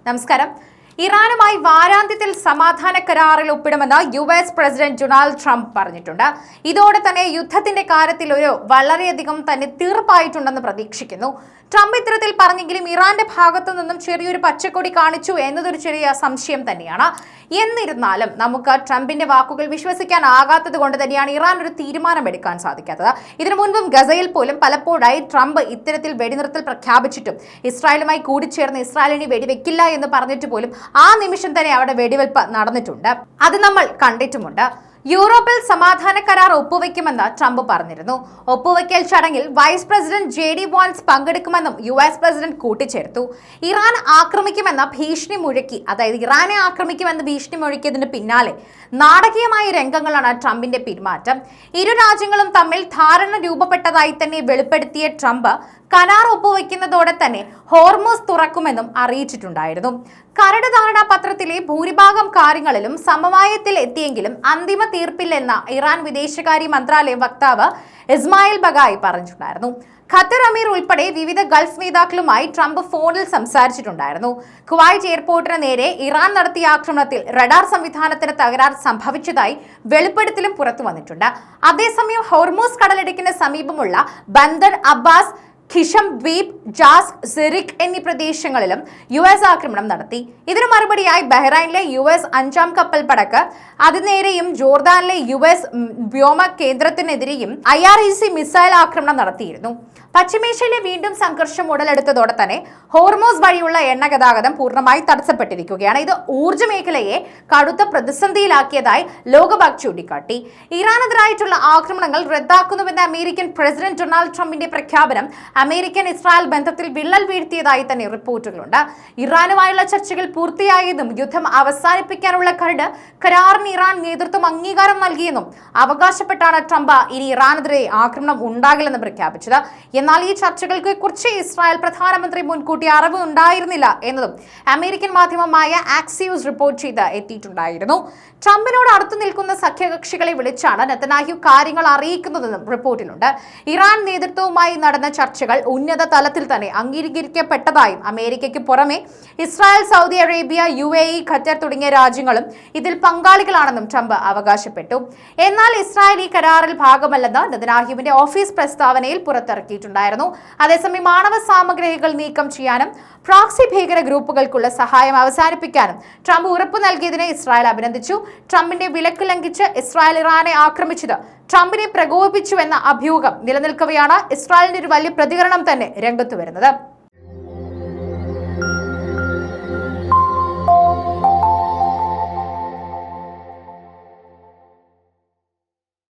നമസ്കാരം. ഇറാനുമായി വാരാന്ത്യത്തിൽ സമാധാന കരാറിൽ ഒപ്പിടുമെന്ന് യുഎസ് പ്രസിഡന്റ് ഡൊണാൾഡ് ട്രംപ് പറഞ്ഞിട്ടുണ്ട്. ഇതോടെ തന്നെ യുദ്ധത്തിന്റെ കാര്യത്തിൽ വളരെയധികം തന്നെ തീർപ്പായിട്ടുണ്ടെന്ന് പ്രതീക്ഷിക്കുന്നു. ട്രംപ് ഇത്തരത്തിൽ പറഞ്ഞെങ്കിലും ഇറാന്റെ ഭാഗത്തു നിന്നും ചെറിയൊരു പച്ചക്കൊടി കാണിച്ചു എന്നതൊരു ചെറിയ സംശയം തന്നെയാണ്. എന്നിരുന്നാലും നമുക്ക് ട്രംപിന്റെ വാക്കുകൾ വിശ്വസിക്കാനാകാത്തത് കൊണ്ട് തന്നെയാണ് ഇറാൻ ഒരു തീരുമാനമെടുക്കാൻ സാധിക്കാത്തത്. ഇതിനു മുൻപും ഗസയിൽ പോലും പലപ്പോഴായി ട്രംപ് ഇത്തരത്തിൽ വെടിനിർത്തൽ പ്രഖ്യാപിച്ചിട്ടും ഇസ്രായേലുമായി കൂടിച്ചേർന്ന് ഇസ്രായേലിനെ വെടിവെക്കില്ല എന്ന് പറഞ്ഞിട്ട് പോലും ആ നിമിഷം തന്നെ അവിടെ വെടിവെയ്പ് നടന്നിട്ടുണ്ട്. അത് നമ്മൾ കണ്ടിട്ടുമുണ്ട്. യൂറോപ്പിൽ സമാധാന കരാർ ഒപ്പുവെക്കുമെന്ന് ട്രംപ് പറഞ്ഞിരുന്നു. ഒപ്പുവെക്കൽ ചടങ്ങിൽ വൈസ് പ്രസിഡന്റ് JD വാൻസ് പങ്കെടുക്കുമെന്നും US പ്രസിഡന്റ് കൂട്ടിച്ചേർത്തു. ഇറാൻ ആക്രമിക്കുമെന്ന ഭീഷണി മുഴക്കി, അതായത് ഇറാനെ ആക്രമിക്കുമെന്ന് ഭീഷണി മുഴക്കിയതിന് പിന്നാലെ നാടകീയമായ രംഗങ്ങളാണ് ട്രംപിന്റെ പെരുമാറ്റം. ഇരു രാജ്യങ്ങളും തമ്മിൽ ധാരണ രൂപപ്പെട്ടതായി തന്നെ വെളിപ്പെടുത്തിയ ട്രംപ് കരാർ ഒപ്പുവെക്കുന്നതോടെ തന്നെ ഹോർമൂസ് തുറക്കുമെന്നും അറിയിച്ചിട്ടുണ്ടായിരുന്നു. കരട് ധാരണാപത്രത്തിലെ ഭൂരിഭാഗം കാര്യങ്ങളിലും സമവായത്തിൽ എത്തിയെങ്കിലും അന്തിമ തീർപ്പില്ലെന്ന ഇറാൻ വിദേശകാര്യ മന്ത്രാലയ വക്താവ് ഇസ്മായിൽ ബഗായി പറഞ്ഞിട്ടുണ്ടായിരുന്നു. ഖത്തർ അമീർ ഉൾപ്പെടെ വിവിധ ഗൾഫ് നേതാക്കളുമായി ട്രംപ് ഫോണിൽ സംസാരിച്ചിട്ടുണ്ടായിരുന്നു. കുവൈറ്റ് എയർപോർട്ടിന് നേരെ ഇറാൻ നടത്തിയ ആക്രമണത്തിൽ റഡാർ സംവിധാനത്തിന് തകരാർ സംഭവിച്ചതായി വെളിപ്പെടുത്തലും പുറത്തു വന്നിട്ടുണ്ട്. അതേസമയം ഹോർമൂസ് കടലിടുക്കിന് സമീപമുള്ള ബന്ദർ അബ്ബാസ്, ഖിഷം ദ്വീപ്, ജാസ്, സിറിക് എന്നീ പ്രദേശങ്ങളിലും US ആക്രമണം നടത്തി. ഇതിനു മറുപടിയായി ബഹ്റൈനിലെ US 5ാം കപ്പൽ പടക്ക് അതിനേരെയും ജോർദാനിലെ US വ്യോമ കേന്ദ്രത്തിനെതിരെയും IRGC മിസൈൽ ആക്രമണം നടത്തിയിരുന്നു. പശ്ചിമേഷ്യയിലെ വീണ്ടും സംഘർഷം ഉടലെടുത്തതോടെ തന്നെ ഹോർമൂസ് വഴിയുള്ള എണ്ണ ഗതാഗതം പൂർണ്ണമായി തടസ്സപ്പെട്ടിരിക്കുകയാണ്. ഇത് ഊർജ്ജ മേഖലയെ കടുത്ത പ്രതിസന്ധിയിലാക്കിയതായി ലോകബാങ്ക് ചൂണ്ടിക്കാട്ടി. ഇറാനെതിരായിട്ടുള്ള ആക്രമണങ്ങൾ റദ്ദാക്കുന്നുവെന്ന അമേരിക്കൻ പ്രസിഡന്റ് ഡൊണാൾഡ് ട്രംപിന്റെ പ്രഖ്യാപനം അമേരിക്കൻ ഇസ്രായേൽ ബന്ധത്തിൽ വിള്ളൽ വീഴ്ത്തിയതായി തന്നെ റിപ്പോർട്ടുകളുണ്ട്. ഇറാനുമായുള്ള ചർച്ചകൾ പൂർത്തിയായതും യുദ്ധം അവസാനിപ്പിക്കാനുള്ള കരാറിന് ഇറാൻ നേതൃത്വം അംഗീകാരം നൽകിയെന്നും അവകാശപ്പെട്ടാണ് ട്രംപ് ഇനി ഇറാനെതിരെ ആക്രമണം ഉണ്ടാകില്ലെന്ന് പ്രഖ്യാപിച്ചത്. എന്നാൽ ഈ ചർച്ചകൾക്ക് കുറിച്ച് ഇസ്രായേൽ പ്രധാനമന്ത്രി മുൻകൂട്ടി അറിവ് ഉണ്ടായിരുന്നില്ല എന്നതും അമേരിക്കൻ മാധ്യമമായ ആക്സിയോസ് റിപ്പോർട്ട് ചെയ്ത് എത്തിയിട്ടുണ്ടായിരുന്നു. ട്രംപിനോട് അടുത്തു നിൽക്കുന്ന സഖ്യകക്ഷികളെ വിളിച്ചാണ് നെതന്യാഹു കാര്യങ്ങൾ അറിയിക്കുന്നതെന്നും റിപ്പോർട്ടിലുണ്ട്. ഇറാൻ നേതൃത്വവുമായി നടന്ന ചർച്ചകൾ ഉന്നത തലത്തിൽ തന്നെ അംഗീകരിക്കപ്പെട്ടതായും അമേരിക്കയ്ക്ക് പുറമെ Israel, Saudi Arabia, UAE, Qatar തുടങ്ങിയ രാജ്യങ്ങളും ഇതിൽ പങ്കാളികളാണെന്നും ട്രംപ് അവകാശപ്പെട്ടു. എന്നാൽ ഇസ്രായേൽ ഈ കരാറിൽ ഭാഗമല്ലെന്ന് നെതന്യാഹുവിന്റെ ഓഫീസ് പ്രസ്താവനയിൽ പുറത്തിറക്കിയിട്ടുണ്ടായിരുന്നു. അതേസമയം ആണവ സാമഗ്രികൾ നീക്കം ചെയ്യാനും പ്രോക്സി ഭീകര ഗ്രൂപ്പുകൾക്കുള്ള സഹായം അവസാനിപ്പിക്കാനും ട്രംപ് ഉറപ്പു നൽകിയതിനെ ഇസ്രായേൽ അഭിനന്ദിച്ചു. ട്രംപിന്റെ വിലക്ക് ലംഘിച്ച് ഇസ്രായേൽ ഇറാനെ ആക്രമിച്ചത് ട്രംപിനെ പ്രകോപിപ്പിച്ചുവെന്ന അഭ്യൂഹം നിലനിൽക്കവെയാണ് ഇസ്രായേലിന്റെ ഒരു വലിയ പ്രതികരണം തന്നെ രംഗത്ത് വരുന്നത്.